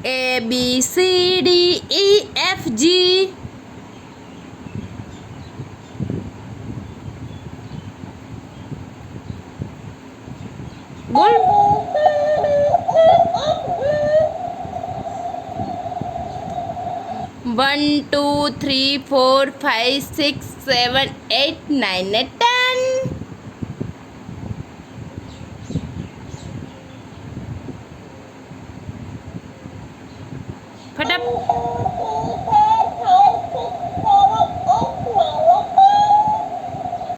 A B C D E F G. बोल. 1 2 3 4 5 6 7 8 9 10. फटाफट.